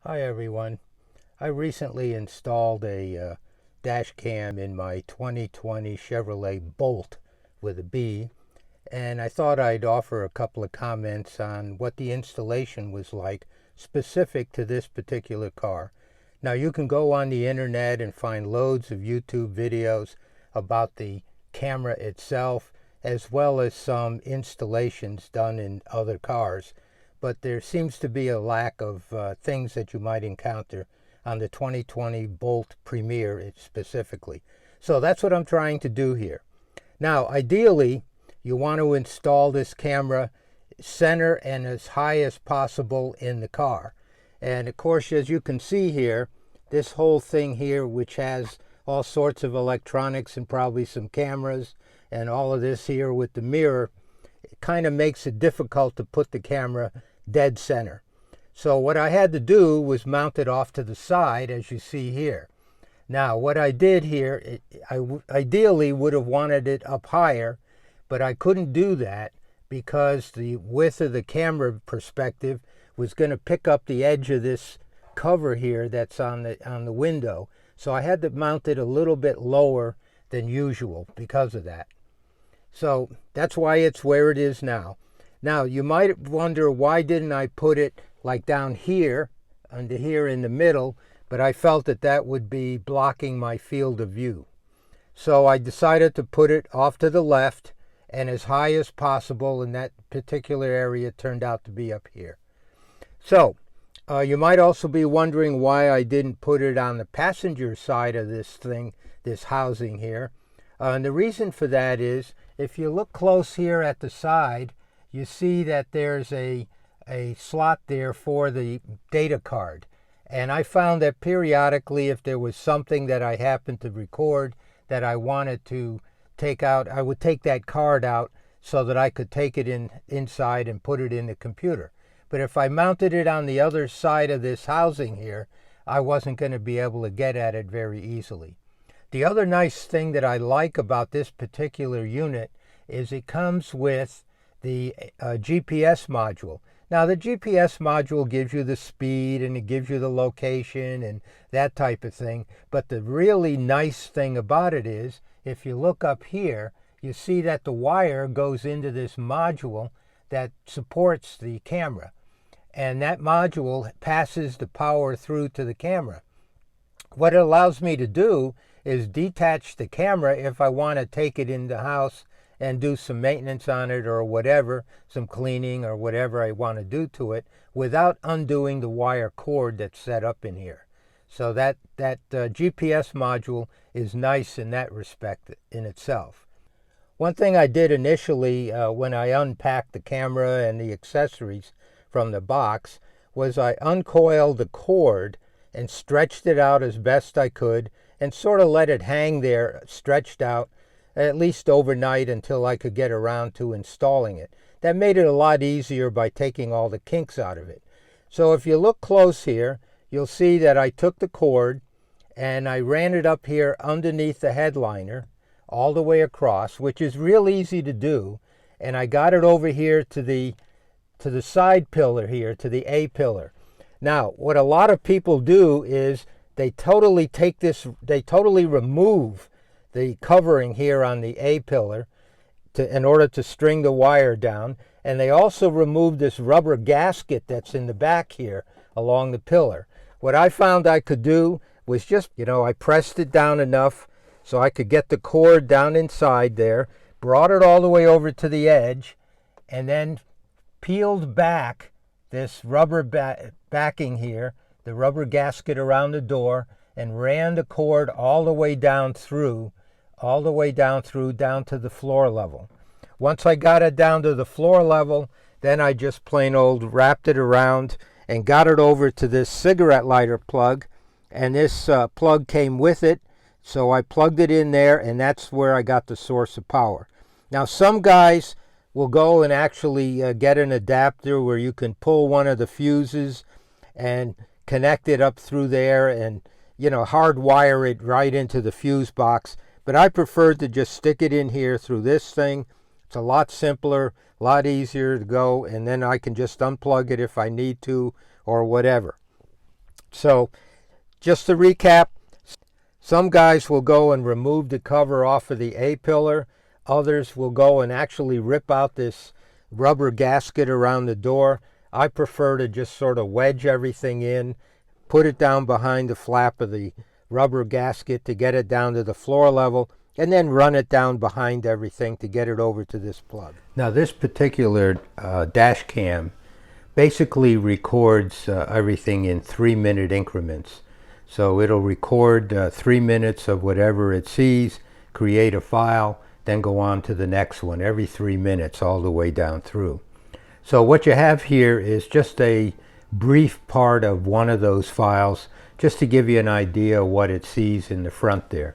Hi everyone. I recently installed a dash cam in my 2020 Chevrolet Bolt with a B, and I thought I'd offer a couple of comments on what the installation was like specific to this particular car. Now you can go on the internet and find loads of YouTube videos about the camera itself, as well as some installations done in other cars, but there seems to be a lack of things that you might encounter on the 2020 Bolt Premier specifically. So that's what I'm trying to do here. Now, ideally, you want to install this camera center and as high as possible in the car. And of course, as you can see here, this whole thing here, which has all sorts of electronics and probably some cameras and all of this here with the mirror, it kind of makes it difficult to put the camera dead center. So what I had to do was mount it off to the side, as you see here. Now what I did here, I ideally would have wanted it up higher, but I couldn't do that because the width of the camera perspective was going to pick up the edge of this cover here that's on the window. So I had to mount it a little bit lower than usual because of that. So that's why it's where it is now. Now, you might wonder, why didn't I put it like down here, under here in the middle, but I felt that that would be blocking my field of view. So I decided to put it off to the left and as high as possible, and that particular area turned out to be up here. So, you might also be wondering why I didn't put it on the passenger side of this thing, this housing here. And the reason for that is, if you look close here at the side, you see that there's a slot there for the data card. And I found that periodically, if there was something that I happened to record that I wanted to take out, I would take that card out so that I could take it inside and put it in the computer. But if I mounted it on the other side of this housing here, I wasn't going to be able to get at it very easily. The other nice thing that I like about this particular unit is it comes with the GPS module. Now the GPS module gives you the speed and it gives you the location and that type of thing, but the really nice thing about it is, if you look up here, you see that the wire goes into this module that supports the camera, and that module passes the power through to the camera. What it allows me to do is detach the camera if I want to take it in the house and do some maintenance on it or whatever, some cleaning or whatever I want to do to it, without undoing the wire cord that's set up in here. So that GPS module is nice in that respect in itself. One thing I did initially when I unpacked the camera and the accessories from the box was I uncoiled the cord and stretched it out as best I could and sort of let it hang there stretched out at least overnight until I could get around to installing it. That made it a lot easier by taking all the kinks out of it. So if you look close here, you'll see that I took the cord and I ran it up here underneath the headliner all the way across, which is real easy to do, and I got it over here to the side pillar here, to the A pillar. Now, what a lot of people do is they totally remove the covering here on the A pillar in order to string the wire down, and they also remove this rubber gasket that's in the back here along the pillar. What I found I could do was just, I pressed it down enough so I could get the cord down inside there, brought it all the way over to the edge, and then peeled back this rubber backing here, the rubber gasket around the door, and ran the cord all the way down through down to the floor level. Once I got it down to the floor level, then I just plain old wrapped it around and got it over to this cigarette lighter plug, and this plug came with it, so I plugged it in there, and that's where I got the source of power. Now some guys will go and actually get an adapter where you can pull one of the fuses and connect it up through there and hardwire it right into the fuse box. But I preferred to just stick it in here through this thing. It's a lot simpler, a lot easier to go, and then I can just unplug it if I need to or whatever. So just to recap, some guys will go and remove the cover off of the A-pillar. Others will go and actually rip out this rubber gasket around the door. I prefer to just sort of wedge everything in, put it down behind the flap of the rubber gasket to get it down to the floor level, and then run it down behind everything to get it over to this plug. Now this particular dash cam basically records everything in 3-minute increments. So it'll record 3 minutes of whatever it sees, create a file, then go on to the next one every 3 minutes all the way down through. So what you have here is just a brief part of one of those files, just to give you an idea of what it sees in the front there.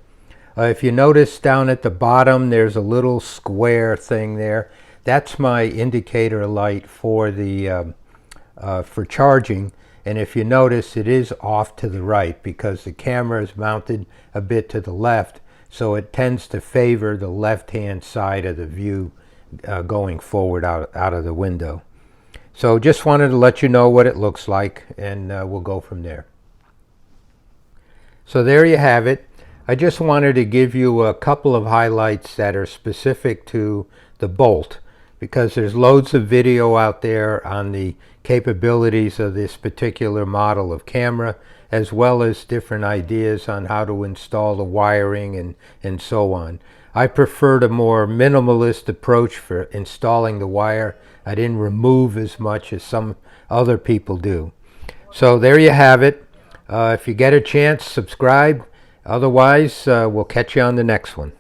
If you notice down at the bottom, there's a little square thing there. That's my indicator light for the for charging. And if you notice, it is off to the right because the camera is mounted a bit to the left, so it tends to favor the left-hand side of the view going forward out of the window. So just wanted to let you know what it looks like, and we'll go from there. So there you have it. I just wanted to give you a couple of highlights that are specific to the Bolt, because there's loads of video out there on the capabilities of this particular model of camera, as well as different ideas on how to install the wiring and so on. I preferred a more minimalist approach for installing the wire. I didn't remove as much as some other people do. So there you have it. If you get a chance, subscribe. Otherwise, we'll catch you on the next one.